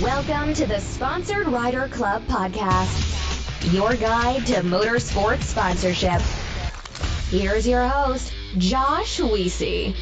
Welcome to the Sponsored Rider Club podcast, your guide to motorsports sponsorship. Here's your host, Josh Weesey.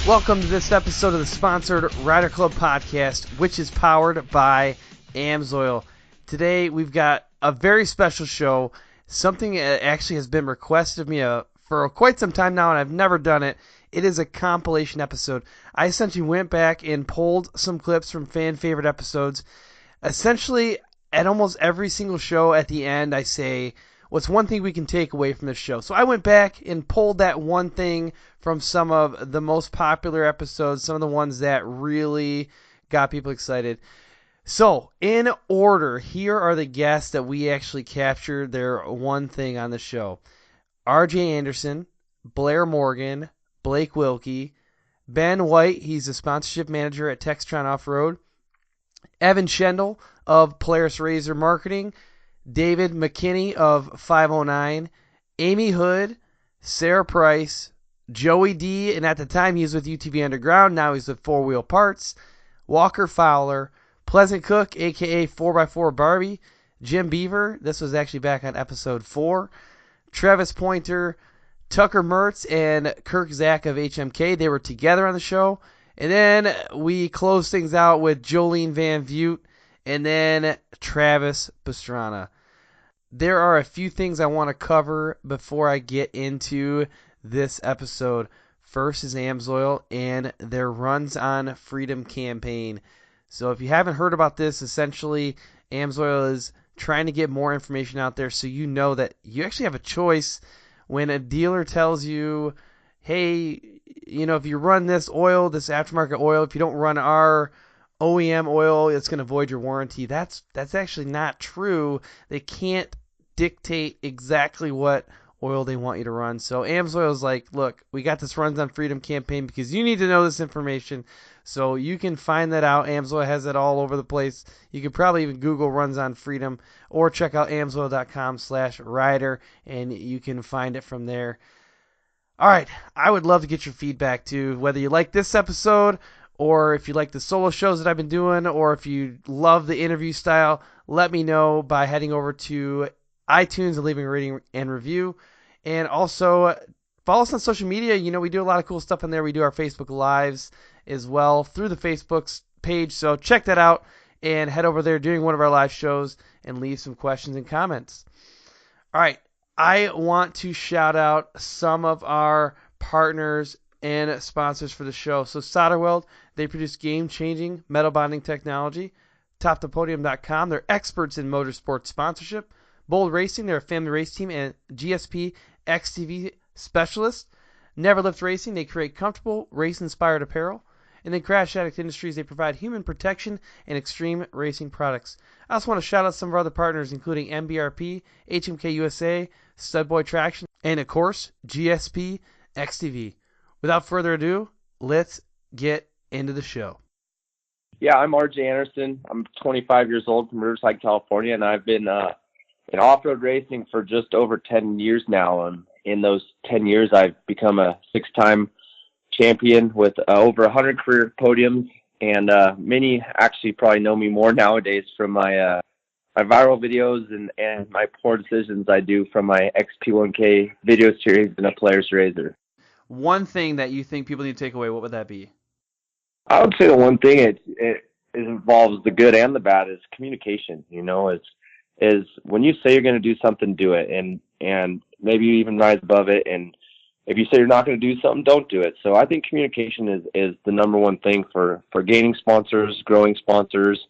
Welcome to this episode of the Sponsored Rider Club podcast, which is powered by AMSOIL. Today we've got a very special show, something that actually has been requested of me for quite some time now, and I've never done it. It is a compilation episode. I essentially went back and pulled some clips from fan favorite episodes. Essentially, at almost every single show at the end, I say, what's one thing we can take away from this show? So I went back and pulled that one thing from some of the most popular episodes, some of the ones that really got people excited. So, in order, here are the guests that we actually captured their one thing on the show. RJ Anderson, Blair Morgan, Blake Wilkey, Ben White, he's the sponsorship manager at Textron Offroad, Evan Schendel of Polaris Razor Marketing, David McKinney of 509, Amy Houde, Sara Price, Joey D, and at the time he was with UTV Underground, now he's with 4 Wheel Parts, Walker Fowler, Pleasant Cook, a.k.a. 4x4 Barbie, Jim Beaver, this was actually back on episode 4, Treavis Poynter, Tucker Merz, and Kirk Zach of HMK. They were together on the show. And then we closed things out with Jolene Van Vugt and then Treavis Pastrana. There are a few things I want to cover before I get into this episode. First is AMSOIL and their Runs on Freedom campaign. So if you haven't heard about this, essentially AMSOIL is trying to get more information out there so you know that you actually have a choice. When a dealer tells you, hey, you know, if you run this oil, this aftermarket oil, if you don't run our OEM oil, it's going to void your warranty. That's actually not true. They can't dictate exactly what oil they want you to run. So AMSOIL is like, look, we got this Runs on Freedom campaign because you need to know this information. So you can find that out. AMSOIL has it all over the place. You can probably even Google Runs on Freedom or check out amsoil.com/rider and you can find it from there. All right, I would love to get your feedback too, whether you like this episode or if you like the solo shows that I've been doing or if you love the interview style. Let me know by heading over to iTunes and leaving a rating and review. And also follow us on social media. You know, we do a lot of cool stuff in there. We do our Facebook Lives as well through the Facebook page. So check that out and head over there during one of our live shows and leave some questions and comments. All right. I want to shout out some of our partners and sponsors for the show. So SolderWeld, they produce game-changing metal bonding technology. TopThePodium.com, they're experts in motorsports sponsorship. Bold Racing, they're a family race team and GSP XTV specialist. Neverlift Racing, they create comfortable, race-inspired apparel. And then Crash Addict Industries, they provide human protection and extreme racing products. I also want to shout out some of our other partners, including MBRP, HMK USA, Studboy Traction, and of course, GSP XTV. Without further ado, let's get into the show. Yeah, I'm RJ Anderson. I'm 25 years old from Riverside, California, and I've been in off-road racing for just over 10 years now. And in those 10 years, I've become a 6-time champion with over 100 career podiums, and many actually probably know me more nowadays from my viral videos and my poor decisions I do from my XP1K video series and a Polaris Razor. One thing that you think people need to take away, what would that be? I would say the one thing it involves the good and the bad is communication. You know, is when you say you're going to do something, do it, and maybe you even rise above it. And if you say you're not going to do something, don't do it. So I think communication is the number one thing for gaining sponsors, growing sponsors,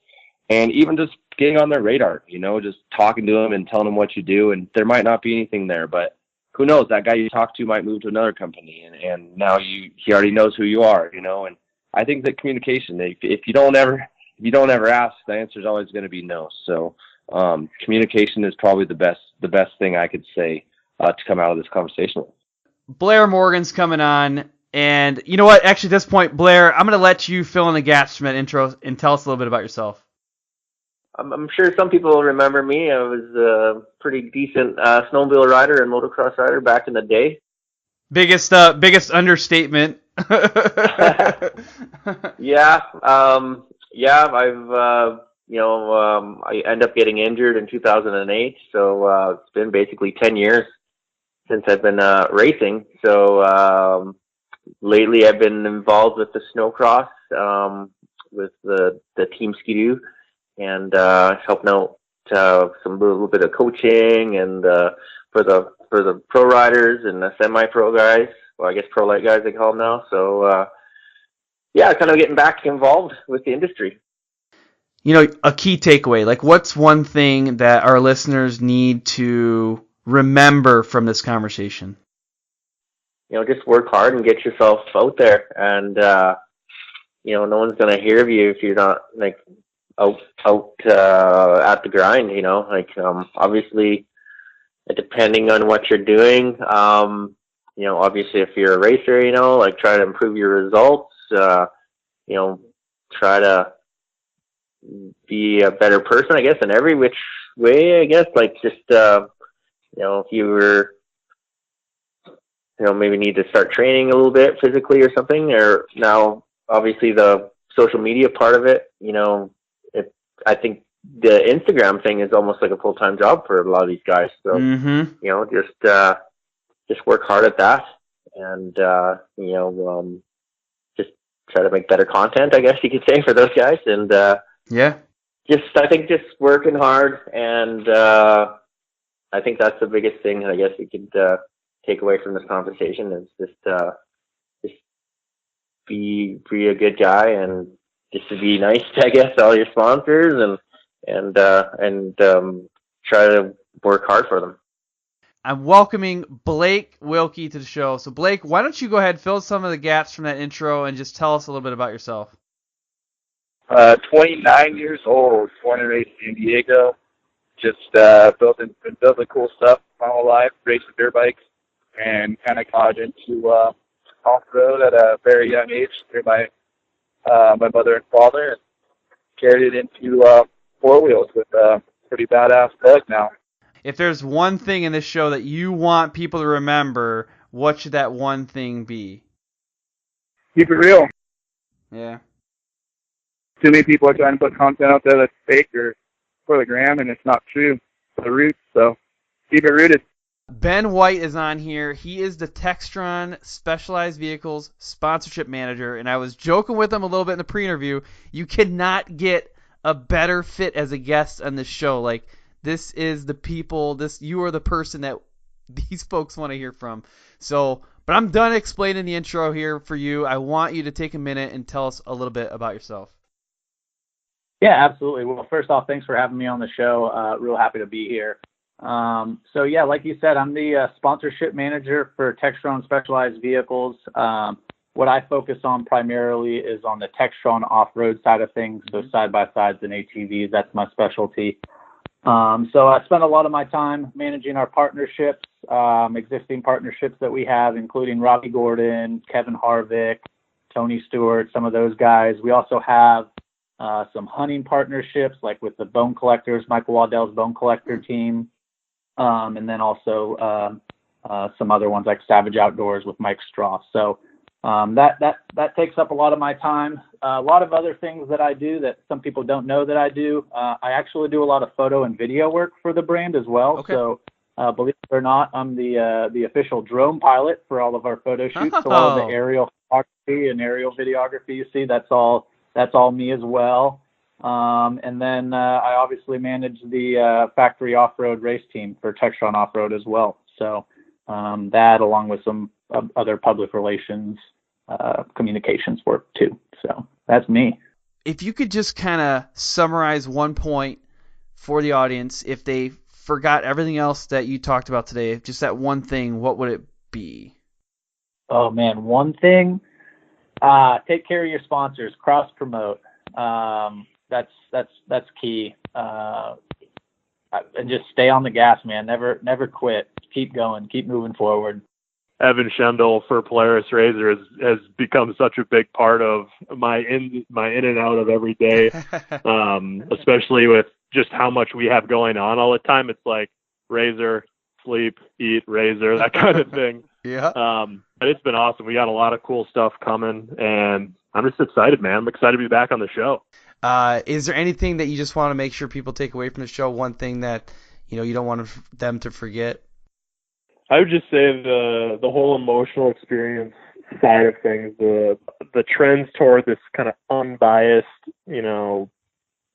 and even just getting on their radar. You know, just talking to them and telling them what you do. And there might not be anything there, but who knows? That guy you talk to might move to another company, and now he already knows who you are. You know, and I think that communication. If you don't ever ask, the answer is always going to be no. So communication is probably the best thing I could say to come out of this conversation with. Blair Morgan's coming on, and you know what? Actually, at this point, Blair, I'm going to let you fill in the gaps from that intro and tell us a little bit about yourself. I'm sure some people will remember me. I was a pretty decent snowmobile rider and motocross rider back in the day. Biggest understatement. Yeah. Yeah, I end up getting injured in 2008, so it's been basically 10 years since I've been racing. So lately I've been involved with the snowcross, with the Team Ski-Doo, and helping out some little bit of coaching and for the pro riders and the semi-pro guys. Well, I guess pro light guys they call them now. So yeah, kind of getting back involved with the industry. You know, a key takeaway, like what's one thing that our listeners need to remember from this conversation? You know, just work hard and get yourself out there. And, you know, no one's going to hear of you if you're not, like, out at the grind, you know. Like, obviously, depending on what you're doing, you know, obviously if you're a racer, you know, like, try to improve your results, you know, try to be a better person, I guess, in every which way, I guess. Like, just, you know, if you were, you know, maybe need to start training a little bit physically or something, or now obviously the social media part of it, you know, I think the Instagram thing is almost like a full-time job for a lot of these guys. So, you know, just work hard at that and, you know, just try to make better content, I guess you could say, for those guys. And, yeah, I think just working hard. And, I think that's the biggest thing I guess you could, take away from this conversation is just be a good guy and just to be nice to, I guess, all your sponsors and try to work hard for them. I'm welcoming Blake Wilkey to the show. So Blake, why don't you go ahead, fill some of the gaps from that intro and just tell us a little bit about yourself. 29 years old, born and raised in San Diego. Just been building cool stuff my whole life, racing dirt bikes. And kind of got into off-road at a very young age through my mother and father, and carried it into four wheels with a pretty badass bug now. If there's one thing in this show that you want people to remember, what should that one thing be? Keep it real. Yeah. Too many people are trying to put content out there that's fake or for the gram, and it's not true for the roots. So keep it rooted. Ben White is on here. He is the Textron Specialized Vehicles Sponsorship Manager, and I was joking with him a little bit in the pre-interview. You cannot get a better fit as a guest on this show. Like, this is the people, you are the person that these folks want to hear from. So, but I'm done explaining the intro here for you. I want you to take a minute and tell us a little bit about yourself. Yeah, absolutely. Well, first off, thanks for having me on the show. Real happy to be here. So yeah, like you said, I'm the sponsorship manager for Textron Specialized Vehicles. What I focus on primarily is on the Textron off-road side of things, so side-by-sides and ATVs. That's my specialty. So I spend a lot of my time managing our partnerships, existing partnerships that we have, including Robbie Gordon, Kevin Harvick, Tony Stewart, some of those guys. We also have some hunting partnerships, like with the Bone Collectors, Michael Waddell's Bone Collector team. And then also some other ones like Savage Outdoors with Mike Stroff. So that takes up a lot of my time. A lot of other things that I do that some people don't know that I do. I actually do a lot of photo and video work for the brand as well. Okay. So believe it or not, I'm the official drone pilot for all of our photo shoots. So all of the aerial photography and aerial videography you see, that's all me as well. And then I obviously manage the factory off-road race team for Textron Off-Road as well. So that, along with some other public relations communications work too. So that's me. If you could just kind of summarize one point for the audience, if they forgot everything else that you talked about today, just that one thing, what would it be? Oh man, one thing. Take care of your sponsors. Cross promote. That's key. And just stay on the gas, man. Never quit. Keep going. Keep moving forward. Evan Schendel for Polaris Razor has become such a big part of my in and out of every day, especially with just how much we have going on all the time. It's like Razor, sleep, eat, Razor, that kind of thing. Yeah. But it's been awesome. We got a lot of cool stuff coming, and I'm just excited, man. I'm excited to be back on the show. Is there anything that you just want to make sure people take away from the show? One thing that you don't want them to forget? I would just say the whole emotional experience side of things, the trends toward this kind of unbiased,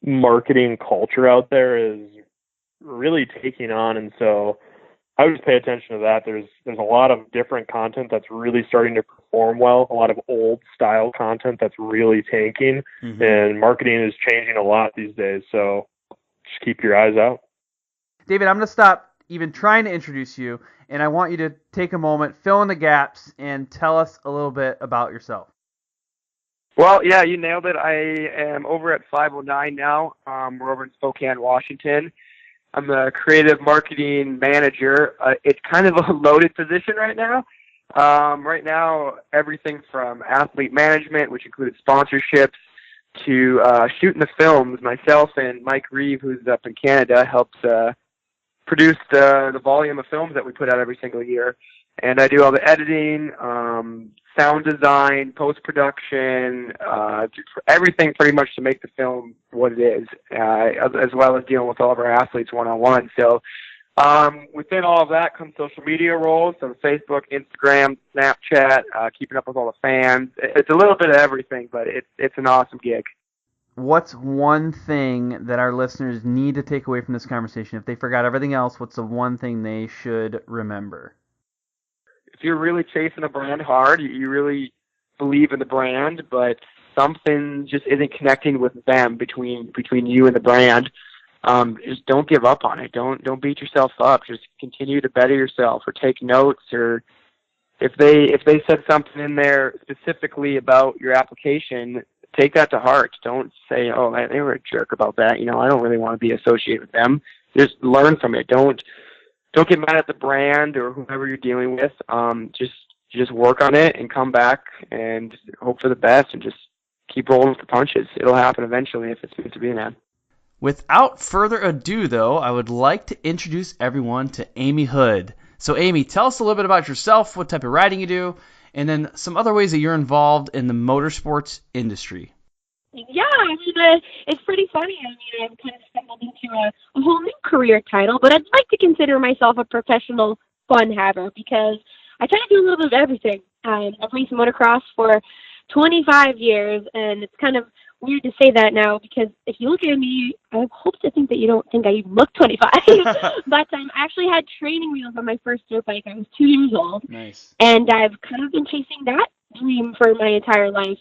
marketing culture out there is really taking on, and so I would just pay attention to that. There's a lot of different content that's really starting to perform well, a lot of old style content that's really tanking, and marketing is changing a lot these days, so just keep your eyes out. David, I'm going to stop even trying to introduce you, and I want you to take a moment, fill in the gaps, and tell us a little bit about yourself. Well, yeah, you nailed it. I am over at 509 now. We're over in Spokane, Washington. I'm the creative marketing manager. It's kind of a loaded position right now. Right now, everything from athlete management, which includes sponsorships, to shooting the films. Myself and Mike Reeve, who's up in Canada, helps produce the volume of films that we put out every single year. And I do all the editing, sound design, post-production, everything pretty much to make the film what it is, as well as dealing with all of our athletes one-on-one. So within all of that comes social media roles, so Facebook, Instagram, Snapchat, keeping up with all the fans. It's a little bit of everything, but it's an awesome gig. What's one thing that our listeners need to take away from this conversation? If they forgot everything else, what's the one thing they should remember? If you're really chasing a brand hard, you really believe in the brand, but something just isn't connecting with them between you and the brand, just don't give up on it. Don't beat yourself up. Just continue to better yourself or take notes, or if they said something in there specifically about your application, take that to heart. Don't say, oh, they were a jerk about that. I don't really want to be associated with them. Just learn from it. Don't get mad at the brand or whoever you're dealing with. Just work on it and come back and hope for the best and just keep rolling with the punches. It'll happen eventually if it's meant to be, man. Without further ado, though, I would like to introduce everyone to Amy Houde. So, Amy, tell us a little bit about yourself, what type of riding you do, and then some other ways that you're involved in the motorsports industry. Yeah, it's pretty funny. I've kind of stumbled into a whole new career title, but I'd like to consider myself a professional fun haver because I try to do a little bit of everything. I've raced motocross for 25 years, and it's kind of weird to say that now because if you look at me, I hope to think that you don't think I even look 25. But I actually had training wheels on my first dirt bike. I was 2 years old. Nice. And I've kind of been chasing that dream for my entire life.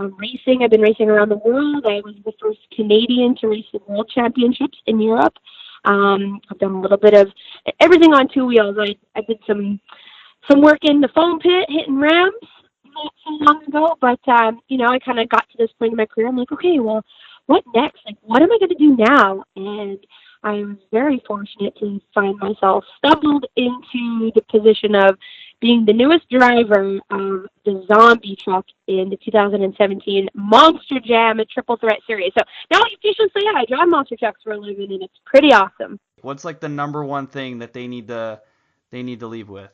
Racing, I've been racing around the world. I was the first Canadian to race the World Championships in Europe. I've done a little bit of everything on two wheels. I did some work in the foam pit, hitting ramps not so long ago, but I kind of got to this point in my career. I'm like, okay, well, what next? Like, what am I going to do now? And I was very fortunate to find myself stumbled into the position of being the newest driver of the Zombie truck in the 2017 Monster Jam Triple Threat Series. So now you officially say, I drive monster trucks for a living, and it's pretty awesome. What's like the number one thing that they need to leave with?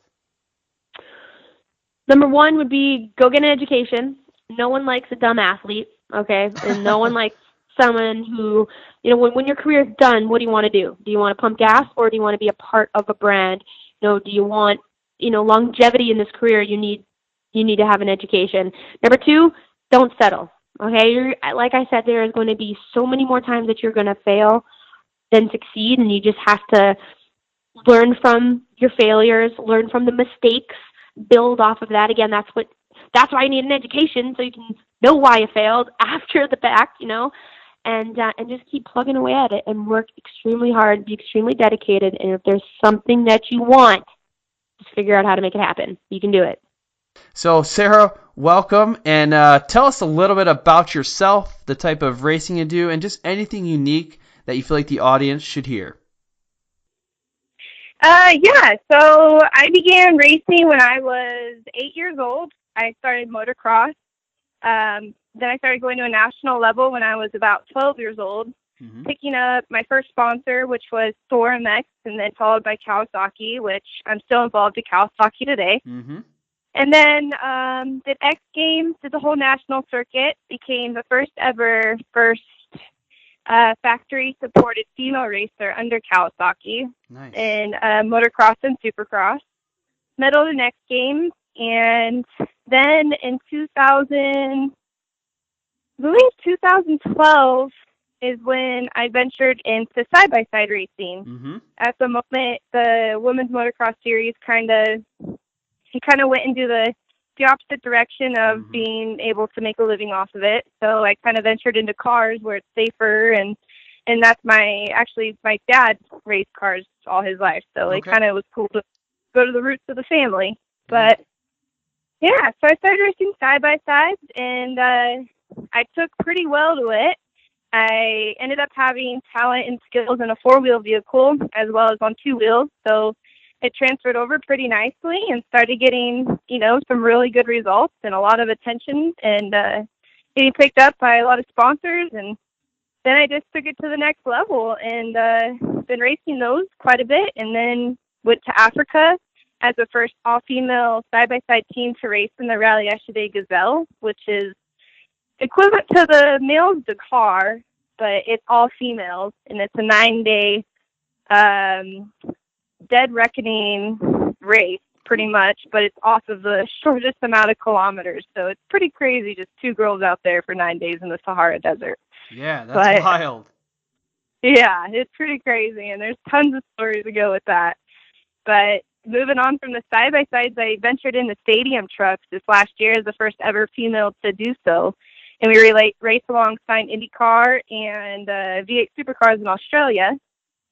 Number one would be go get an education. No one likes a dumb athlete, okay? And no one likes someone who, when your career is done, what do you want to do? Do you want to pump gas, or do you want to be a part of a brand? Do you want longevity in this career? You need to have an education. Number two, don't settle. Okay, like I said, there is going to be so many more times that you're going to fail than succeed, and you just have to learn from your failures, learn from the mistakes, build off of that. Again, that's why you need an education, so you can know why you failed after the fact, and just keep plugging away at it and work extremely hard, be extremely dedicated, and if there's something that you want, just figure out how to make it happen. You can do it. So, Sara, welcome, and tell us a little bit about yourself, the type of racing you do, and just anything unique that you feel like the audience should hear. So I began racing when I was 8 years old. I started motocross. Then I started going to a national level when I was about 12 years old, picking up my first sponsor, which was Thor MX, and then followed by Kawasaki, which I'm still involved with Kawasaki today. And then did X Games, did the whole national circuit, became the first ever factory-supported female racer under Kawasaki Nice. in motocross and supercross. Medal the next games, and then in 2012 is when I ventured into side-by-side racing. Mm-hmm. At the moment, the women's motocross series kind of went into the opposite direction of being able to make a living off of it. So I kind of ventured into cars where it's safer, and that's my dad raced cars all his life, so it kind of was cool to go to the roots of the family. But yeah, so I started racing side-by-sides, and I took pretty well to it. I ended up having talent and skills in a four-wheel vehicle as well as on two wheels, so it transferred over pretty nicely and started getting, some really good results and a lot of attention, and getting picked up by a lot of sponsors. And then I just took it to the next level and been racing those quite a bit, and then went to Africa as the first all-female side-by-side team to race in the Rally Ashade Gazelle, which is equivalent to the male's Dakar, but it's all females, and it's a 9-day dead reckoning race, pretty much, but it's off of the shortest amount of kilometers, so it's pretty crazy, just two girls out there for 9 days in the Sahara Desert. Yeah, that's wild. Yeah, it's pretty crazy, and there's tons of stories to go with that. But moving on from the side-by-sides, I ventured into stadium trucks this last year as the first ever female to do so. And we race alongside IndyCar and V8 Supercars in Australia.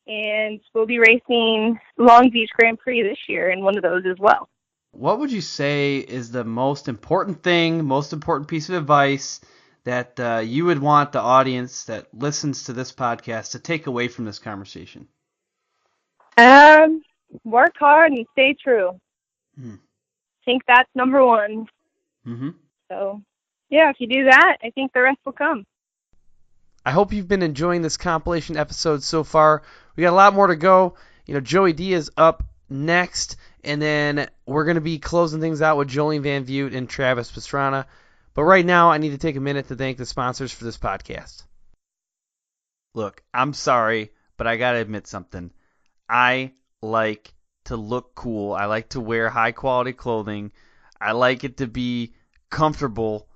And we'll be racing Long Beach Grand Prix this year in one of those as well. What would you say is the most important piece of advice that you would want the audience that listens to this podcast to take away from this conversation? Work hard and stay true. I think that's number one. Mm-hmm. So, yeah, if you do that, I think the rest will come. I hope you've been enjoying this compilation episode so far. We got a lot more to go. Joey D is up next, and then we're going to be closing things out with Jolene Van Vugt and Treavis Pastrana. But right now, I need to take a minute to thank the sponsors for this podcast. Look, I'm sorry, but I got to admit something. I like to look cool. I like to wear high-quality clothing. I like it to be comfortable,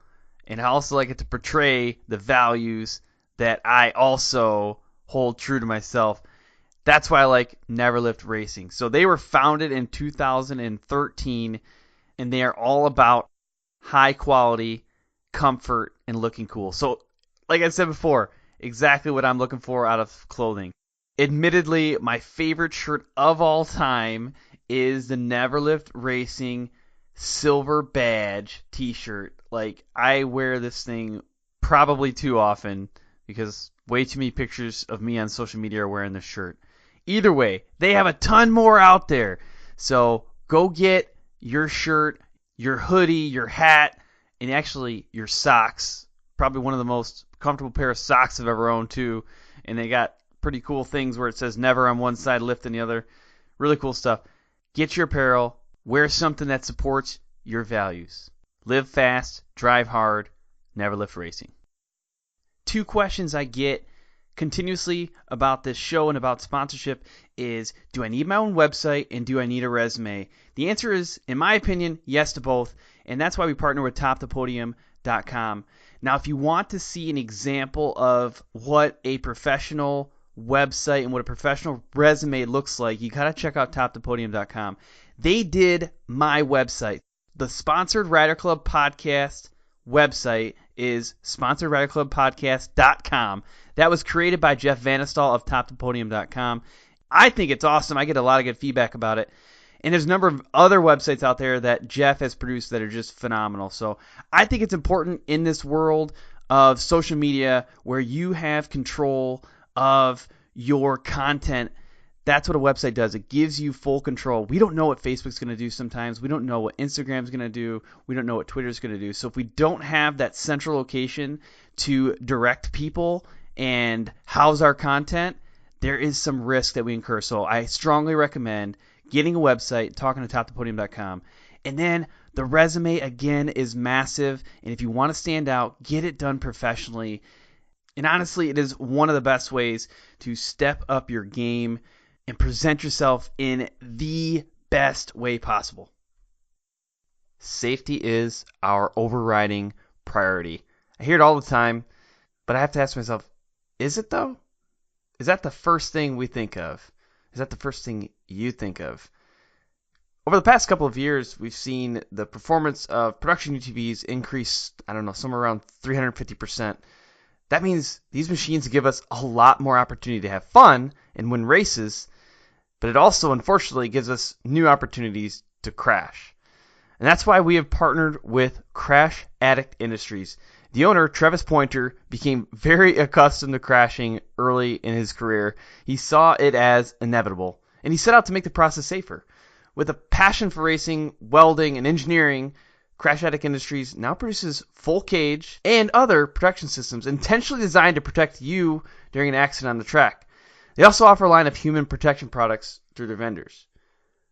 and I also like it to portray the values that I also hold true to myself. That's why I like Neverlift Racing. So they were founded in 2013, and they are all about high quality, comfort, and looking cool. So, like I said before, exactly what I'm looking for out of clothing. Admittedly, my favorite shirt of all time is the Neverlift Racing silver badge t-shirt. Like, I wear this thing probably too often because way too many pictures of me on social media are wearing this shirt. Either way, they have a ton more out there. So go get your shirt, your hoodie, your hat, and actually your socks. Probably one of the most comfortable pair of socks I've ever owned too. And they got pretty cool things where it says never on one side, lift on the other. Really cool stuff. Get your apparel. Wear something that supports your values. Live fast, drive hard, Neverlift Racing. 2 questions I get continuously about this show and about sponsorship is, do I need my own website and do I need a resume? The answer is, in my opinion, yes to both, and that's why we partner with TopThePodium.com. Now, if you want to see an example of what a professional website and what a professional resume looks like, you gotta check out TopThePodium.com. They did my website. The Sponsored Rider Club podcast website is sponsoredriderclubpodcast.com. That was created by Jeff Vanistall of TopThePodium.com. I think it's awesome. I get a lot of good feedback about it. And there's a number of other websites out there that Jeff has produced that are just phenomenal. So I think it's important in this world of social media where you have control of your content. That's what a website does. It gives you full control. We don't know what Facebook's going to do sometimes. We don't know what Instagram's going to do. We don't know what Twitter's going to do. So if we don't have that central location to direct people and house our content, there is some risk that we incur. So I strongly recommend getting a website, talking to TopThePodium.com. And then the resume, again, is massive. And if you want to stand out, get it done professionally. And honestly, it is one of the best ways to step up your game and present yourself in the best way possible. Safety is our overriding priority. I hear it all the time, but I have to ask myself, is it though? Is that the first thing we think of? Is that the first thing you think of? Over the past couple of years, we've seen the performance of production UTVs increase, somewhere around 350%. That means these machines give us a lot more opportunity to have fun and win races, but it also, unfortunately, gives us new opportunities to crash. And that's why we have partnered with Crash Addict Industries. The owner, Treavis Poynter, became very accustomed to crashing early in his career. He saw it as inevitable, and he set out to make the process safer. With a passion for racing, welding, and engineering, Crash Addict Industries now produces full cage and other protection systems intentionally designed to protect you during an accident on the track. They also offer a line of human protection products through their vendors.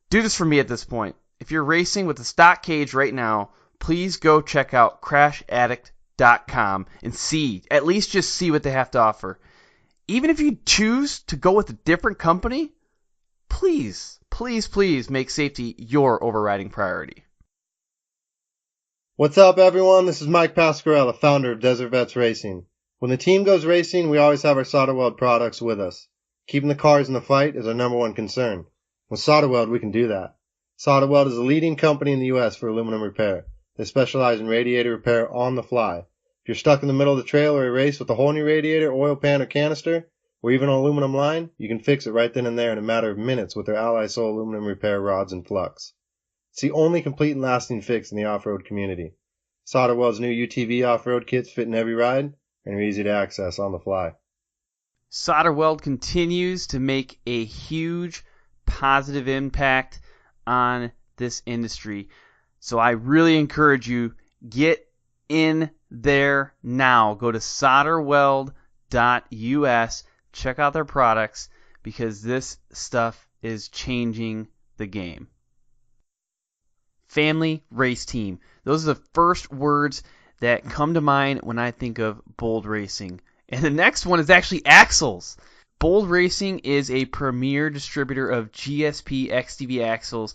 Do this for me at this point. If you're racing with a stock cage right now, please go check out CrashAddict.com and at least see what they have to offer. Even if you choose to go with a different company, please make safety your overriding priority. What's up, everyone? This is Mike Pasquarella, founder of Desert Vets Racing. When the team goes racing, we always have our SolderWeld products with us. Keeping the cars in the fight is our number one concern. With SolderWeld, we can do that. SolderWeld is a leading company in the U.S. for aluminum repair. They specialize in radiator repair on the fly. If you're stuck in the middle of the trail or a race with a hole in your radiator, oil pan, or canister, or even an aluminum line, you can fix it right then and there in a matter of minutes with their AMSOIL aluminum repair rods and flux. It's the only complete and lasting fix in the off-road community. SolderWeld's new UTV off-road kits fit in every ride and are easy to access on the fly. SolderWeld continues to make a huge positive impact on this industry. So I really encourage you, get in there now. Go to solderweld.us, check out their products, because this stuff is changing the game. Family race team. Those are the first words that come to mind when I think of Bold Racing. And the next one is actually axles. Bold Racing is a premier distributor of GSP XTV axles.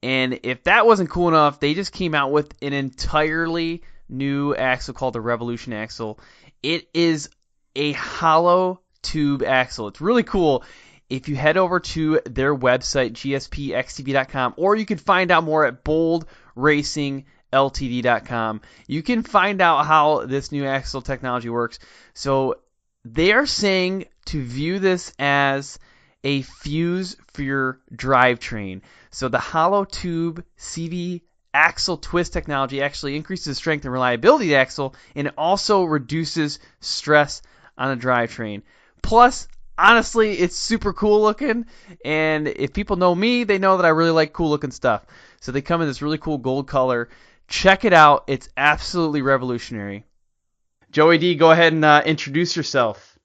And if that wasn't cool enough, they just came out with an entirely new axle called the Revolution axle. It is a hollow tube axle. It's really cool. If you head over to their website, gspxtv.com, or you can find out more at boldracingltd.com, you can find out how this new axle technology works. So they are saying to view this as a fuse for your drivetrain. So the hollow tube CV axle twist technology actually increases the strength and reliability of the axle, and it also reduces stress on the drivetrain. Plus, honestly, it's super cool looking, and if people know me, they know that I really like cool looking stuff. So they come in this really cool gold color. Check it out. It's absolutely revolutionary. Joey D, go ahead and introduce yourself.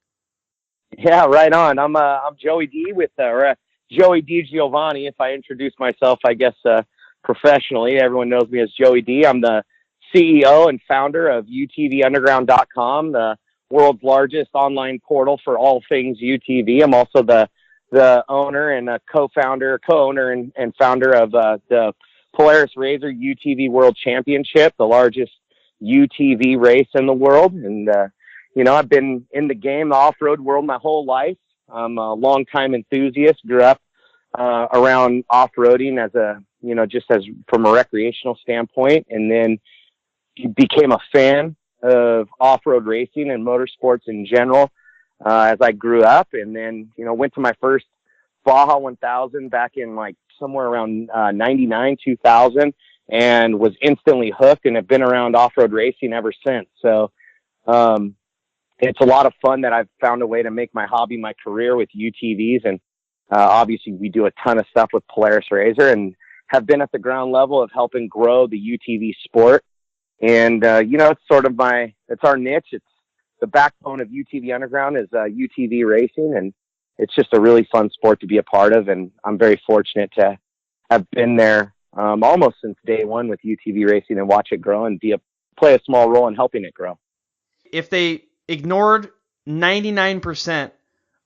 Yeah, right on. I'm Joey D with Joey D Giovanni. If I introduce myself, I guess professionally, everyone knows me as Joey D. I'm the CEO and founder of UTVunderground.com, the world's largest online portal for all things UTV. I'm also the owner and co-owner and founder of the Polaris Razor UTV World Championship, the largest UTV race in the world. And I've been in the game, the off-road world, my whole life. I'm a longtime enthusiast. Grew up around off-roading from a recreational standpoint, and then became a fan of off-road racing and motorsports in general as I grew up. And then, went to my first Baja 1000 back in somewhere around 99, 2000, and was instantly hooked and have been around off-road racing ever since. So it's a lot of fun that I've found a way to make my hobby my career with UTVs. And obviously we do a ton of stuff with Polaris Razor and have been at the ground level of helping grow the UTV sport. And, it's sort of it's our niche. It's the backbone of UTV Underground is UTV racing. And it's just a really fun sport to be a part of. And I'm very fortunate to have been there almost since day one with UTV racing and watch it grow and play a small role in helping it grow. If they ignored 99%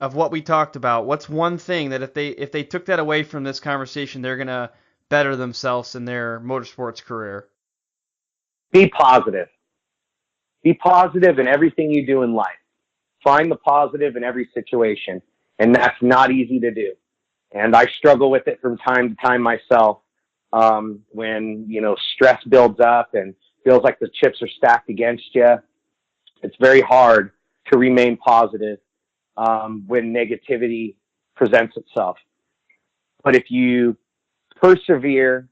of what we talked about, what's one thing that if they took that away from this conversation, they're going to better themselves in their motorsports career? Be positive. Be positive in everything you do in life. Find the positive in every situation, and that's not easy to do. And I struggle with it from time to time myself. When, stress builds up and feels like the chips are stacked against you, it's very hard to remain positive when negativity presents itself. But if you persevere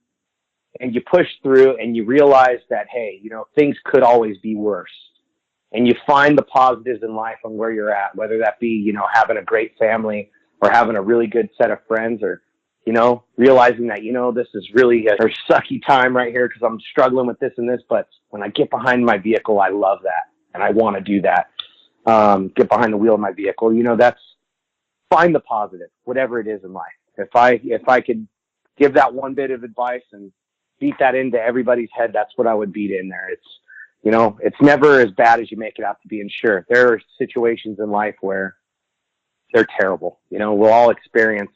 and you push through and you realize that, hey, things could always be worse, and you find the positives in life on where you're at, whether that be, having a great family or having a really good set of friends, or, realizing that, this is really a sucky time right here because I'm struggling with this and this, but when I get behind my vehicle, I love that and I want to do that. Get behind the wheel of my vehicle, that's, find the positive, whatever it is in life. If I could give that one bit of advice and beat that into everybody's head, that's what I would beat in there. It's never as bad as you make it out to be. And sure, there are situations in life where they're terrible. We'll all experience,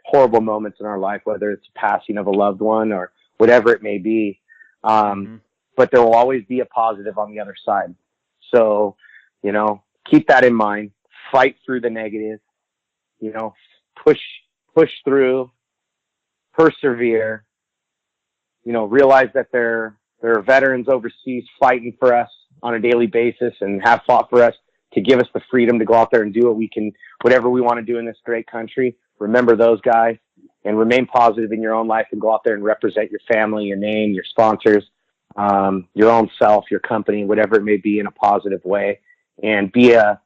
horrible moments in our life, whether it's passing of a loved one or whatever it may be. But there will always be a positive on the other side. So, keep that in mind, fight through the negative, push through, persevere, realize that there are veterans overseas fighting for us on a daily basis and have fought for us to give us the freedom to go out there and do whatever we want to do in this great country. Remember those guys and remain positive in your own life and go out there and represent your family, your name, your sponsors, your own self, your company, whatever it may be, in a positive way, and be a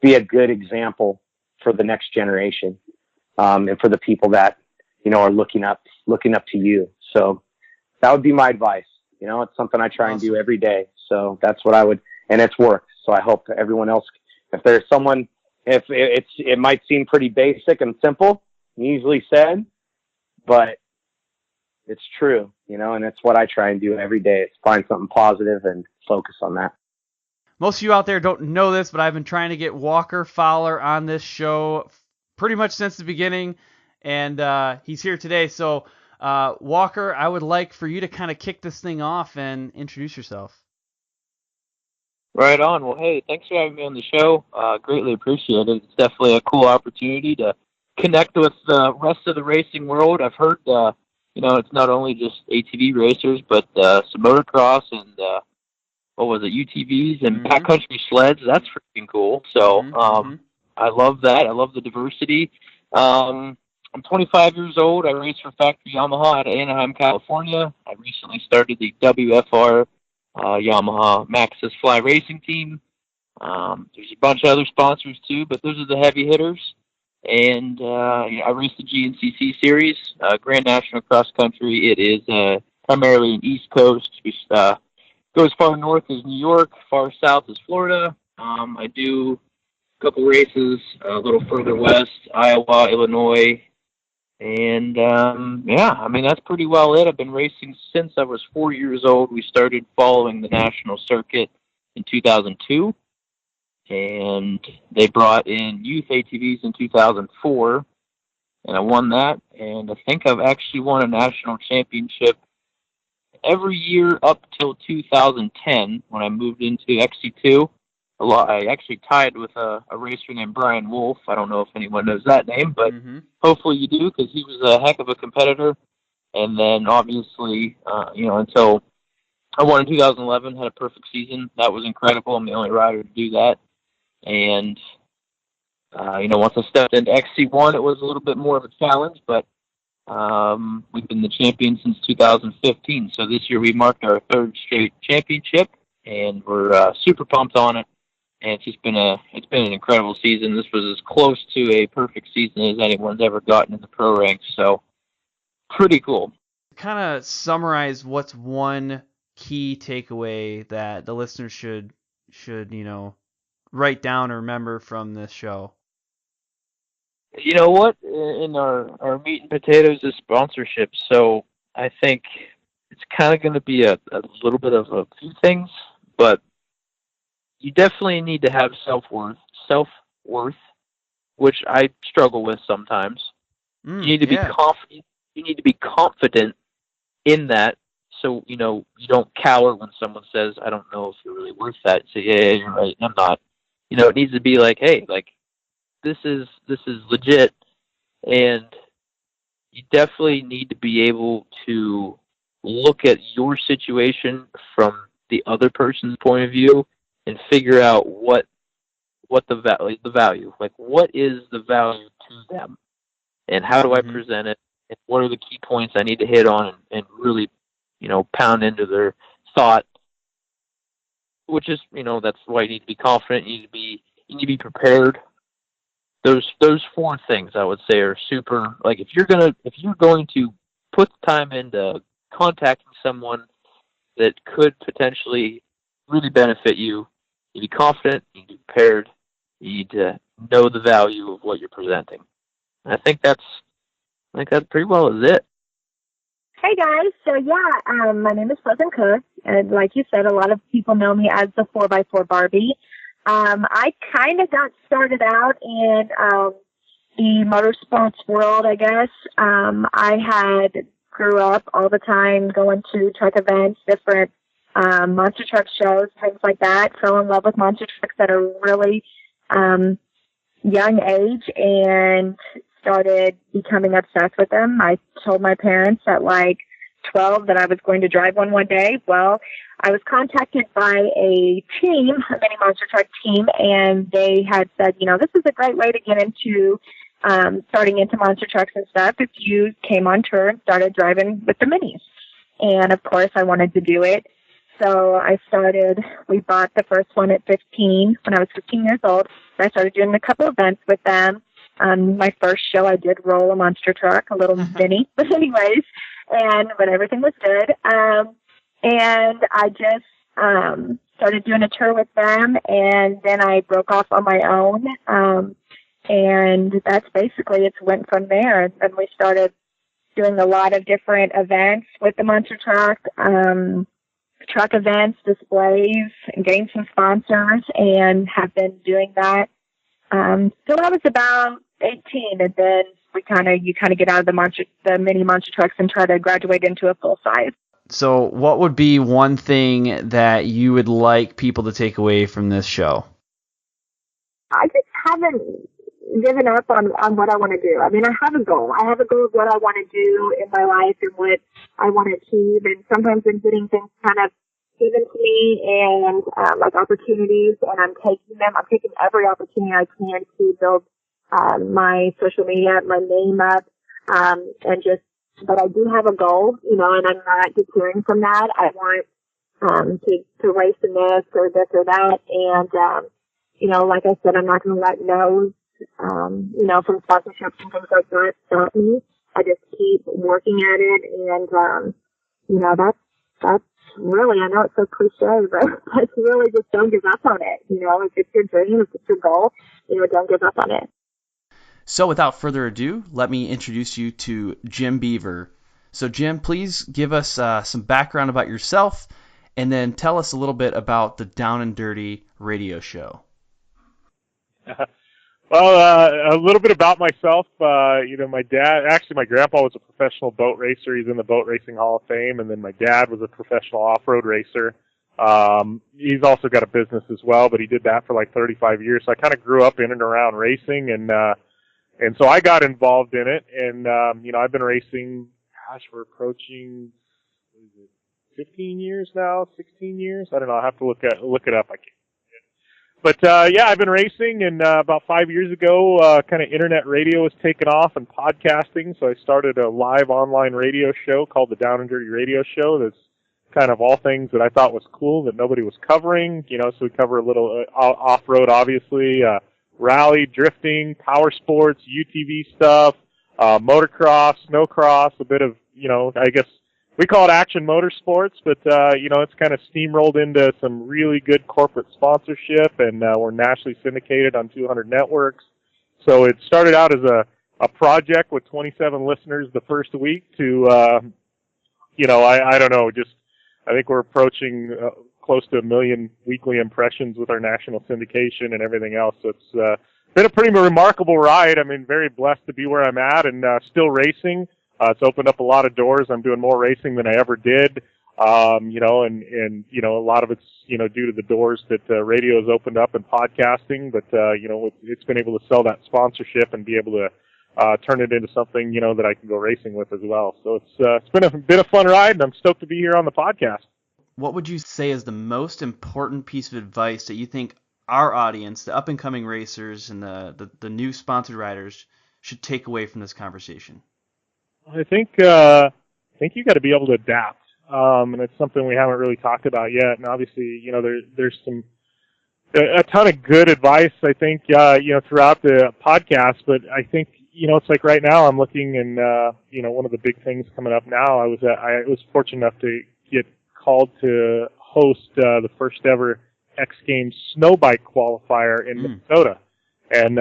good example for the next generation, and for the people that, are looking up to you. So that would be my advice. It's something I try and do every day. So that's what I would, and it's worked. So I hope everyone else, if there's someone, it might seem pretty basic and simple and easily said, but it's true, and it's what I try and do every day. Is find something positive and focus on that. Most of you out there don't know this, but I've been trying to get Walker Fowler on this show pretty much since the beginning, and he's here today. So, Walker, I would like for you to kind of kick this thing off and introduce yourself. Right on. Well, hey, thanks for having me on the show. Greatly appreciate it. It's definitely a cool opportunity to connect with the rest of the racing world. I've heard, it's not only just ATV racers, but some motocross and UTVs and backcountry sleds. That's freaking cool. So I love that. I love the diversity. I'm 25 years old. I race for Factory Yamaha out of Anaheim, California. I recently started the WFR Yamaha Maxxis Fly Racing team. There's a bunch of other sponsors too, but those are the heavy hitters. And I race the GNCC series, Grand National Cross Country. It is primarily an East Coast. We go as far north as New York, far south as Florida. I do a couple races a little further west, Iowa, Illinois. And, that's pretty well it. I've been racing since I was 4 years old. We started following the national circuit in 2002. And they brought in youth ATVs in 2004. And I won that. And I think I've actually won a national championship every year up till 2010 when I moved into XC2. I actually tied with a racer named Brian Wolf. I don't know if anyone knows that name, but hopefully you do, because he was a heck of a competitor. And then obviously, until I won in 2011, had a perfect season. That was incredible. I'm the only rider to do that. And, once I stepped into XC1, it was a little bit more of a challenge, but we've been the champion since 2015. So this year we marked our third straight championship, and we're super pumped on it. And it's been an incredible season. This was as close to a perfect season as anyone's ever gotten in the pro ranks. So pretty cool. Kind of summarize what's one key takeaway that the listeners should write down or remember from this show. You know what? In our meat and potatoes is sponsorship. So I think it's kind of going to be a little bit of a few things, but you definitely need to have self-worth, which I struggle with sometimes. You need to be confident. You need to be confident in that, so you don't cower when someone says, "I don't know if you're really worth that." Say, "Yeah, you're right. I'm not." It needs to be like, "Hey, like this is legit," and you definitely need to be able to look at your situation from the other person's point of view and figure out what the value, like what is the value to them, and how do I present it, and what are the key points I need to hit on and really, pound into their thought, which is, that's why you need to be confident. You need to be prepared. Those 4 things I would say are super. Like if you're going to put the time into contacting someone that could potentially really benefit you, you need to be confident, you need to be prepared, you need to know the value of what you're presenting. And I think that pretty well is it. Hey guys, so my name is Pleasant Cook, and like you said, a lot of people know me as the 4x4 Barbie. I kind of got started out in the motorsports world, I guess. I grew up all the time going to truck events, different monster truck shows, things like that. Fell in love with monster trucks at a really young age and started becoming obsessed with them. I told my parents at like 12 that I was going to drive one day. Well, I was contacted by a team, a mini monster truck team, and they had said, this is a great way to get into starting into monster trucks and stuff if you came on tour and started driving with the minis. And of course I wanted to do it. So we bought the first one at 15, when I was 15 years old. I started doing a couple events with them. My first show I did roll a monster truck, a little mini, but anyways, but everything was good. And I just started doing a tour with them, and then I broke off on my own. And that's basically, it went from there. And we started doing a lot of different events with the monster truck, truck events, displays, and gained some sponsors, and have been doing that till I was about 18. And then you kind of get out of the mini monster trucks and try to graduate into a full size. So what would be one thing that you would like people to take away from this show? I just haven't given up on what I want to do. I mean, I have a goal. I have a goal of what I want to do in my life and what I want to achieve. And sometimes I'm getting things kind of given to me and like opportunities, and I'm taking them. I'm taking every opportunity I can to build my social media, my name up, but I do have a goal, and I'm not deterring from that. I want to race in this or that, and like I said, I'm not going to let no's, from sponsorships and things like that stop me. I just keep working at it, and that's really, I know it's so cliche, but that's really just don't give up on it. If it's your dream, if it's your goal, don't give up on it. So without further ado, let me introduce you to Jim Beaver. So Jim, please give us some background about yourself, and then tell us a little bit about the Down and Dirty radio show. Well, a little bit about myself. My grandpa was a professional boat racer. He's in the Boat Racing Hall of Fame, and then my dad was a professional off-road racer. He's also got a business as well, but he did that for like 35 years. So I kind of grew up in and around racing, and so I got involved in it, and I've been racing. Gosh, we're approaching 15 years now, 16 years. I don't know. I have to look it up. I can't. But I've been racing, and about 5 years ago, kind of internet radio was taken off and podcasting. So I started a live online radio show called the Down and Dirty Radio Show. That's kind of all things that I thought was cool that nobody was covering. So we cover a little off-road, obviously. Rally, drifting, power sports, UTV stuff, motocross, snowcross, a bit of, I guess we call it action motorsports, but, it's kind of steamrolled into some really good corporate sponsorship, and we're nationally syndicated on 200 networks. So it started out as a project with 27 listeners the first week to, I don't know, I think we're approaching close to 1 million weekly impressions with our national syndication and everything else. So it's been a pretty remarkable ride. I mean, very blessed to be where I'm at and still racing. It's opened up a lot of doors. I'm doing more racing than I ever did. You know, and you know, a lot of it's, you know, due to the doors that radio has opened up and podcasting, but you know, it's been able to sell that sponsorship and be able to turn it into something, you know, that I can go racing with as well. So it's been a fun ride, and I'm stoked to be here on the podcast. What would you say is the most important piece of advice that you think our audience, the up and coming racers and the new sponsored riders, should take away from this conversation? I think you got to be able to adapt. And it's something we haven't really talked about yet. And obviously, you know, there's a ton of good advice, I think, you know, throughout the podcast. But I think, you know, it's like right now I'm looking and, you know, one of the big things coming up now, I was fortunate enough to get called to host, the first ever X Games snow bike qualifier in Minnesota. And,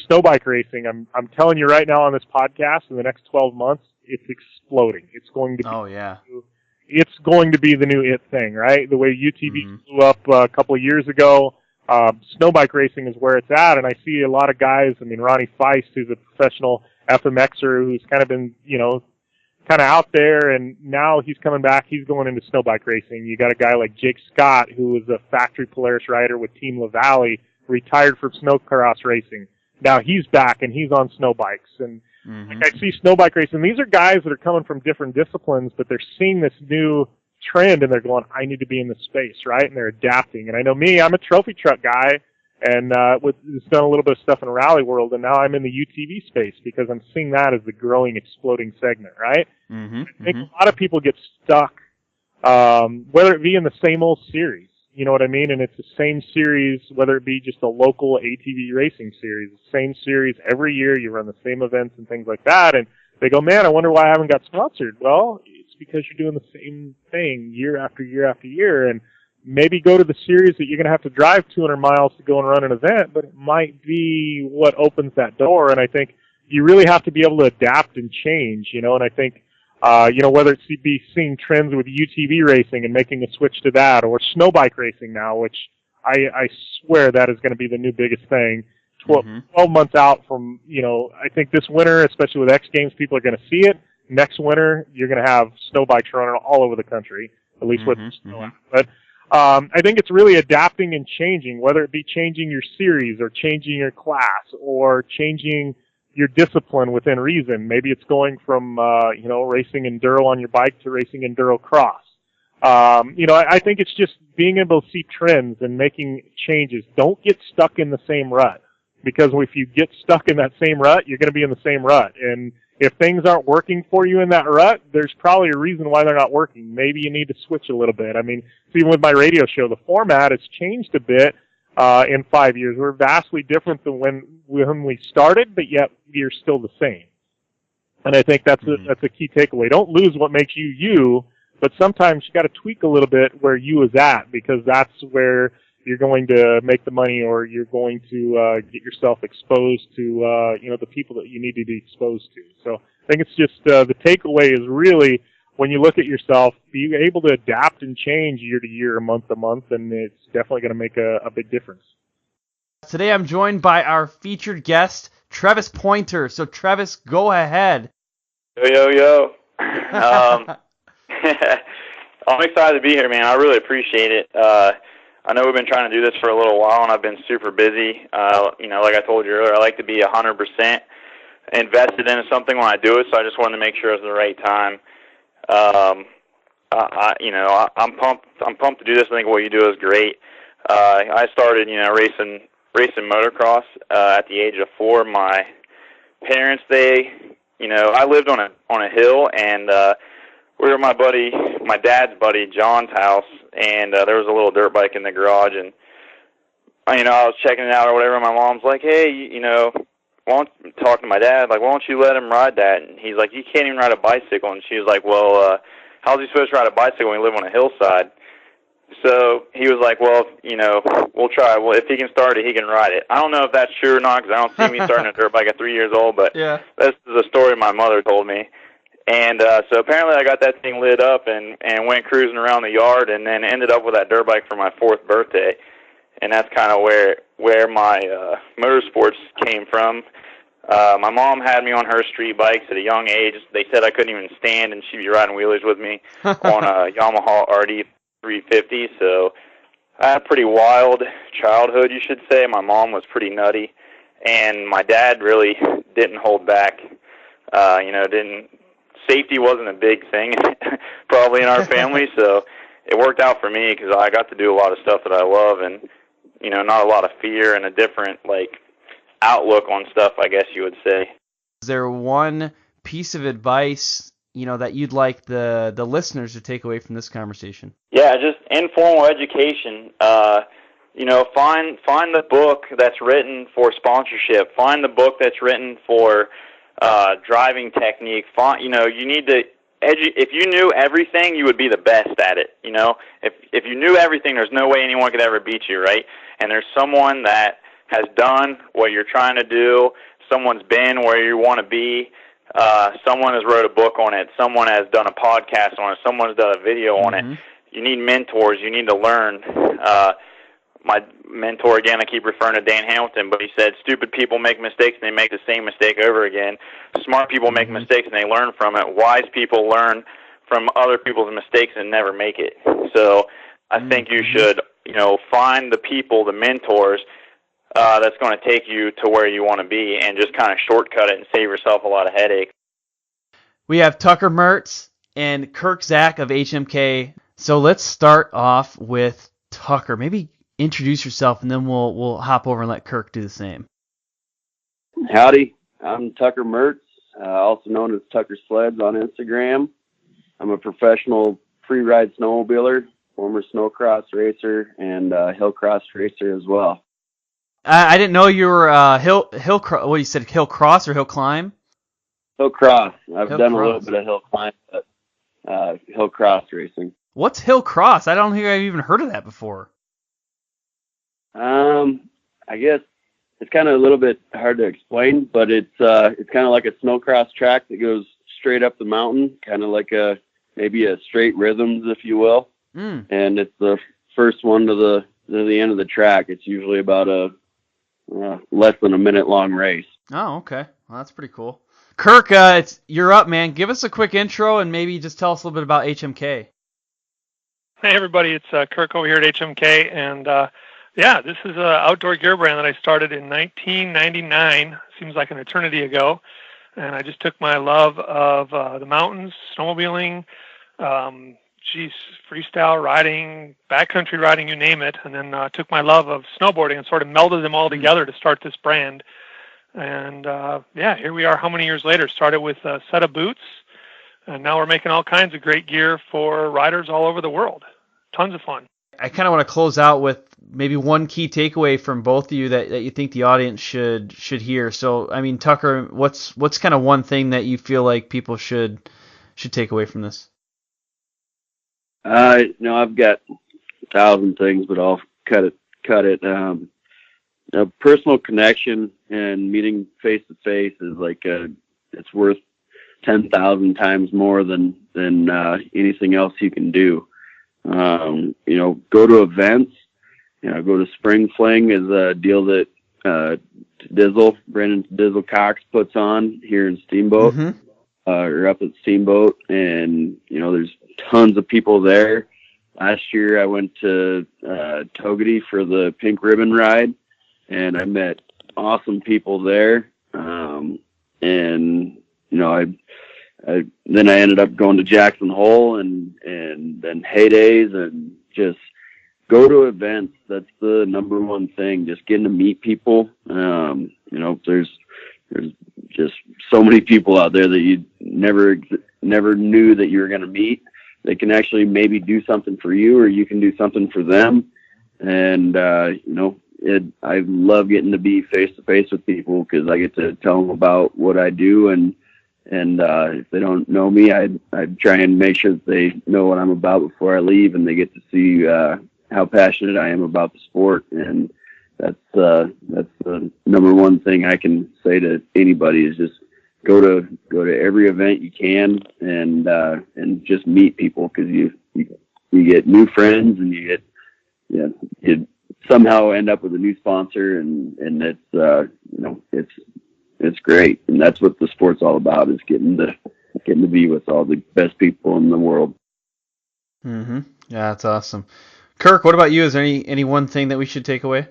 snow bike racing, I'm telling you right now on this podcast, in the next 12 months, it's exploding. It's going to be, it's going to be the new it thing, right? The way UTV blew up a couple of years ago, snow bike racing is where it's at, and I see a lot of guys. I mean, Ronnie Feist, who's a professional FMXer, who's kind of been, you know, kind of out there, and now he's coming back. He's going into snow bike racing. You got a guy like Jake Scott, who was a factory Polaris rider with Team LaValle, retired from snowcross racing. Now he's back, and he's on snow bikes, and like I see snow bike racing. These are guys that are coming from different disciplines, but they're seeing this new trend and they're going, I need to be in this space, right? And they're adapting. And I know me, I'm a trophy truck guy and done a little bit of stuff in the rally world, and now I'm in the UTV space because I'm seeing that as the growing, exploding segment, right? I think a lot of people get stuck, whether it be in the same old series, you know what I mean? And it's the same series, whether it be just a local ATV racing series, the same series every year, you run the same events and things like that, and they go, man, I wonder why I haven't got sponsored. Well, it's because you're doing the same thing year after year after year, and maybe go to the series that you're going to have to drive 200 miles to go and run an event, but it might be what opens that door. And I think you really have to be able to adapt and change, you know, and I think, you know, whether it's be seeing trends with UTV racing and making a switch to that, or snow bike racing now, which I swear that is going to be the new biggest thing. 12 months out from, you know, I think this winter, especially with X Games, people are going to see it. Next winter, you're going to have snow bikes running all over the country, at least with the snow out. But I think it's really adapting and changing, whether it be changing your series or changing your class or changing your discipline within reason. Maybe it's going from, you know, racing enduro on your bike to racing enduro cross. You know, I think it's just being able to see trends and making changes. Don't get stuck in the same rut, because if you get stuck in that same rut, you're going to be in the same rut. And if things aren't working for you in that rut, there's probably a reason why they're not working. Maybe you need to switch a little bit. I mean, even with my radio show, the format has changed a bit in 5 years. We're vastly different than when we started, but yet we're still the same. And I think that's a key takeaway. Don't lose what makes you you, but sometimes you got to tweak a little bit where you is at, because that's where you're going to make the money, or you're going to get yourself exposed to you know, the people that you need to be exposed to. So I think it's just the takeaway is really, when you look at yourself, be able to adapt and change year to year, month to month, and it's definitely going to make a big difference. Today I'm joined by our featured guest, Treavis Poynter. So Treavis, go ahead. Yo. I'm excited to be here, man. I really appreciate it. I know we've been trying to do this for a little while, and I've been super busy. You know, like I told you earlier, I like to be 100% invested in something when I do it, so I just wanted to make sure it was the right time. You know, I'm pumped to do this. I think what you do is great. I started, you know, racing motocross at the age of 4. My parents, you know, I lived on a hill, and we were at my dad's buddy John's house, and there was a little dirt bike in the garage, and you know, I was checking it out or whatever. And my mom's like, "Hey, you know, why don't my dad, like, why don't you let him ride that?" And he's like, "You can't even ride a bicycle." And she was like, "Well, how's he supposed to ride a bicycle when he live on a hillside?" So he was like, "Well, you know, we'll try. Well, if he can start it, he can ride it." I don't know if that's true or not, because I don't see me starting a dirt bike at 3 years old, but this is a story my mother told me. And so apparently I got that thing lit up and went cruising around the yard, and then ended up with that dirt bike for my 4th birthday. And that's kind of where my motorsports came from. My mom had me on her street bikes at a young age. They said I couldn't even stand, and she'd be riding wheelies with me on a Yamaha RD 350. So I had a pretty wild childhood, you should say. My mom was pretty nutty, and my dad really didn't hold back. Safety wasn't a big thing probably in our family, so it worked out for me because I got to do a lot of stuff that I love, and not a lot of fear, and a different outlook on stuff, I guess you would say. Is there one piece of advice that you'd like the listeners to take away from this conversation? Yeah, just informal education. Find the book that's written for sponsorship. Find the book that's written for driving technique. You need to if you knew everything, you would be the best at it. If you knew everything, there's no way anyone could ever beat you, right? And there's someone that has done what you're trying to do. Someone's been where you want to be. Someone has wrote a book on it. Someone has done a podcast on it. Someone's done a video on it. You need mentors. You need to learn. My mentor, again, I keep referring to Dan Hamilton, but he said, stupid people make mistakes and they make the same mistake over again. Smart people make mistakes and they learn from it. Wise people learn from other people's mistakes and never make it. So I think you should, find the people, the mentors, that's going to take you to where you want to be, and just kind of shortcut it and save yourself a lot of headache. We have Tucker Merz and Kirk Zach of HMK. So let's start off with Tucker. Maybe introduce yourself, and then we'll hop over and let Kirk do the same. Howdy, I'm Tucker Merz, also known as Tucker Sleds on Instagram. I'm a professional free-ride snowmobiler, former snowcross racer, and hillcross racer as well. I didn't know you were hill what you said, hill cross or hill climb? Hill cross. I've done a little bit of hill climb, but hill cross racing. What's hill cross? I don't think I've even heard of that before. I guess it's kind of a little bit hard to explain, but it's kind of like a snowcross track that goes straight up the mountain, kind of like maybe a straight rhythms, if you will. And it's the first one to the end of the track. It's usually about a less than a minute long race. Oh, okay. Well, that's pretty cool. Kirk, you're up, man. Give us a quick intro and maybe just tell us a little bit about HMK. Hey, everybody. It's Kirk over here at HMK, and this is an outdoor gear brand that I started in 1999. Seems like an eternity ago. And I just took my love of the mountains, snowmobiling, freestyle riding, backcountry riding, you name it, and then took my love of snowboarding and sort of melded them all together to start this brand. And here we are how many years later. Started with a set of boots, and now we're making all kinds of great gear for riders all over the world. Tons of fun. I kind of want to close out with maybe one key takeaway from both of you that you think the audience should hear. So, I mean, Tucker, what's kind of one thing that you feel like people should take away from this? I've got 1,000 things, but I'll cut it. A personal connection and meeting face to face is it's worth 10,000 times more than anything else you can do. Go to events. Go to Spring Fling is a deal that Brandon Dizzle Cox puts on here in Steamboat, or up at Steamboat, and there's tons of people there. Last year I went to Togety for the Pink Ribbon Ride, and I met awesome people there. Then I ended up going to Jackson Hole and then Heydays, and just go to events. That's the number one thing. Just getting to meet people. There's just so many people out there that you never knew that you were going to meet. They can actually maybe do something for you, or you can do something for them. And I love getting to be face to face with people, because I get to tell them about what I do, and if they don't know me, I try and make sure that they know what I'm about before I leave, and they get to see how passionate I am about the sport. And that's the number one thing I can say to anybody is just go to every event you can, and just meet people, because you get new friends, and you somehow end up with a new sponsor, and it's it's great, and that's what the sport's all about, is getting to be with all the best people in the world. Mm-hmm. Yeah, that's awesome. Kirk, what about you? Is there any one thing that we should take away?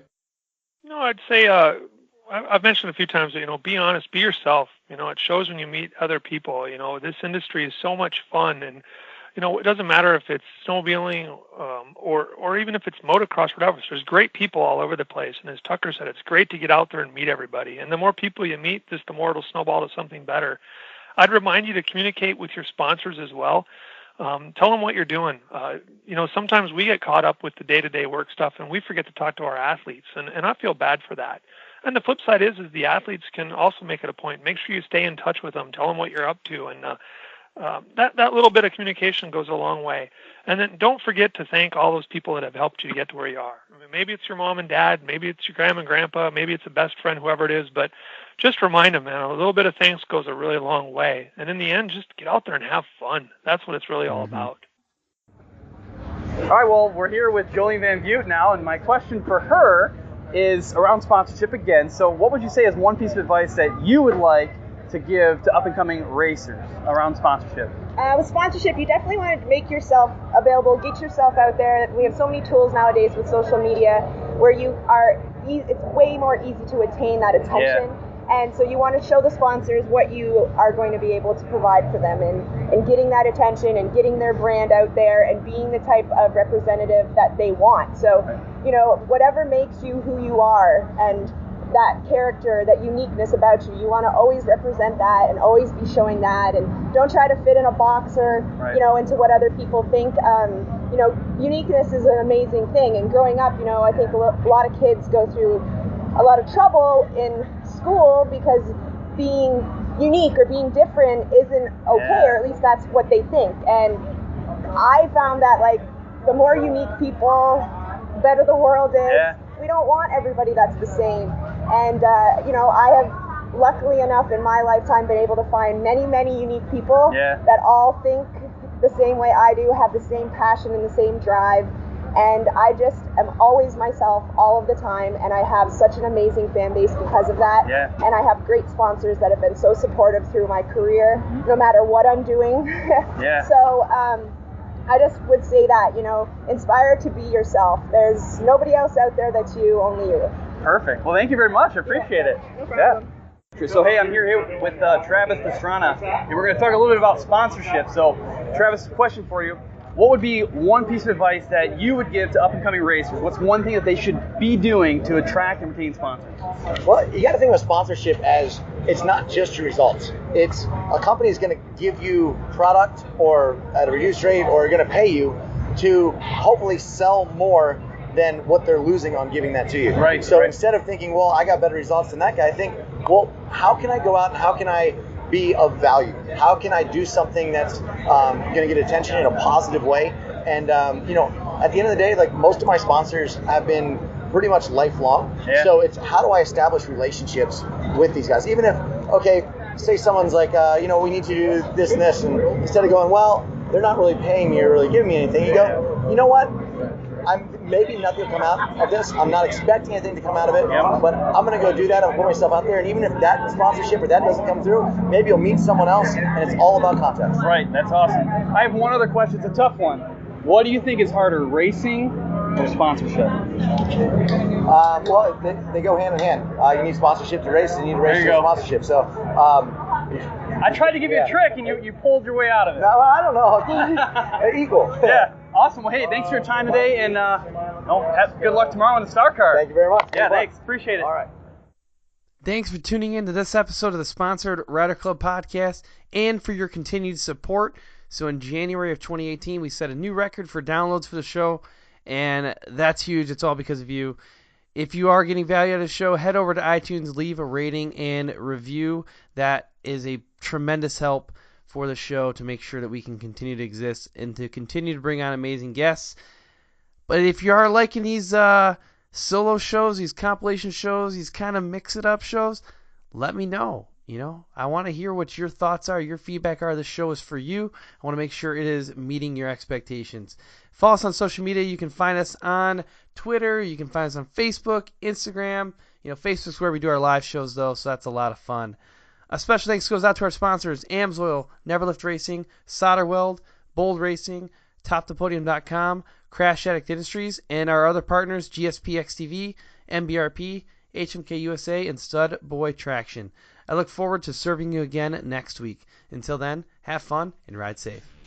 No, I'd say I've mentioned a few times that, be honest, be yourself. It shows when you meet other people. This industry is so much fun, and it doesn't matter if it's snowmobiling or even if it's motocross, whatever. So there's great people all over the place, and as Tucker said, it's great to get out there and meet everybody. And the more people you meet, just the more it'll snowball to something better. I'd remind you to communicate with your sponsors as well. Tell them what you're doing. Sometimes we get caught up with the day-to-day work stuff, and we forget to talk to our athletes, and I feel bad for that. And the flip side is the athletes can also make it a point. Make sure you stay in touch with them. Tell them what you're up to, and that little bit of communication goes a long way. And then don't forget to thank all those people that have helped you to get to where you are. I mean, maybe it's your mom and dad, maybe it's your grandma and grandpa, maybe it's a best friend, whoever it is, but just remind them, man, a little bit of thanks goes a really long way. And in the end, just get out there and have fun. That's what it's really all about. All right, well, we're here with Jolene Van Vugt now, and my question for her is around sponsorship again. So what would you say is one piece of advice that you would like to give to up-and-coming racers around sponsorship? With sponsorship, you definitely want to make yourself available, get yourself out there. We have so many tools nowadays with social media where it's way more easy to attain that attention. Yeah. And so you want to show the sponsors what you are going to be able to provide for them, and getting that attention and getting their brand out there and being the type of representative that they want. So, whatever makes you who you are and that character, that uniqueness about you, you want to always represent that and always be showing that, and don't try to fit in a box or, into what other people think. Uniqueness is an amazing thing. And growing up, I think a lot of kids go through a lot of trouble in school because being unique or being different isn't okay, or at least that's what they think. And I found that, the more unique people, the better the world is. Yeah. We don't want everybody that's the same. And, I have, luckily enough in my lifetime, been able to find many, many unique people that all think the same way I do, have the same passion and the same drive. And I just am always myself all of the time, and I have such an amazing fan base because of that. Yeah. And I have great sponsors that have been so supportive through my career, no matter what I'm doing. Yeah. So I just would say that, inspire to be yourself. There's nobody else out there that's you, only you. Perfect. Well, thank you very much. I appreciate it. No problem. Yeah. So, hey, I'm here with Treavis Pastrana, and we're going to talk a little bit about sponsorship. So, Treavis, question for you. What would be one piece of advice that you would give to up-and-coming racers? What's one thing that they should be doing to attract and retain sponsors? Well, you got to think of sponsorship as it's not just your results. It's a company is going to give you product or at a reduced rate or going to pay you to hopefully sell more than what they're losing on giving that to you. Right. So instead of thinking, well, I got better results than that guy, I think, well, how can I go out and how can I be of value? How can I do something that's going to get attention in a positive way? And, at the end of the day, most of my sponsors have been pretty much lifelong. Yeah. So it's how do I establish relationships with these guys? Even if, say someone's like, we need to do this and this. And instead of going, well, they're not really paying me or really giving me anything, you go, you know what? Maybe nothing will come out of this. I'm not expecting anything to come out of it, but I'm going to go do that. I'll put myself out there, and even if that sponsorship or that doesn't come through, maybe you'll meet someone else, and it's all about contacts. Right, that's awesome. I have one other question. It's a tough one. What do you think is harder, racing or sponsorship? Well, they go hand in hand. You need sponsorship to race, and you need to race for sponsorship. So, I tried to give you a trick, and you pulled your way out of it. No, I don't know. Equal. Yeah. Awesome. Well, hey, thanks for your time today, and good luck tomorrow on the Star Card. Thank you very much. Yeah, thanks. Appreciate it. All right. Thanks for tuning in to this episode of the Sponsored Rider Club podcast and for your continued support. So in January of 2018, we set a new record for downloads for the show, and that's huge. It's all because of you. If you are getting value out of the show, head over to iTunes, leave a rating and review. That is a tremendous help for the show to make sure that we can continue to exist and to continue to bring on amazing guests. But if you are liking these solo shows, these compilation shows, these kind of mix-it-up shows, let me know. I want to hear what your thoughts are, your feedback are. The show is for you. I want to make sure it is meeting your expectations. Follow us on social media. You can find us on Twitter. You can find us on Facebook, Instagram. Facebook's where we do our live shows, though, so that's a lot of fun. A special thanks goes out to our sponsors, AMSOIL, Neverlift Racing, SolderWeld, Bold Racing, TopThePodium.com, Crash Addict Industries, and our other partners, GSP XTV, MBRP, HMK USA, and Stud Boy Traction. I look forward to serving you again next week. Until then, have fun and ride safe.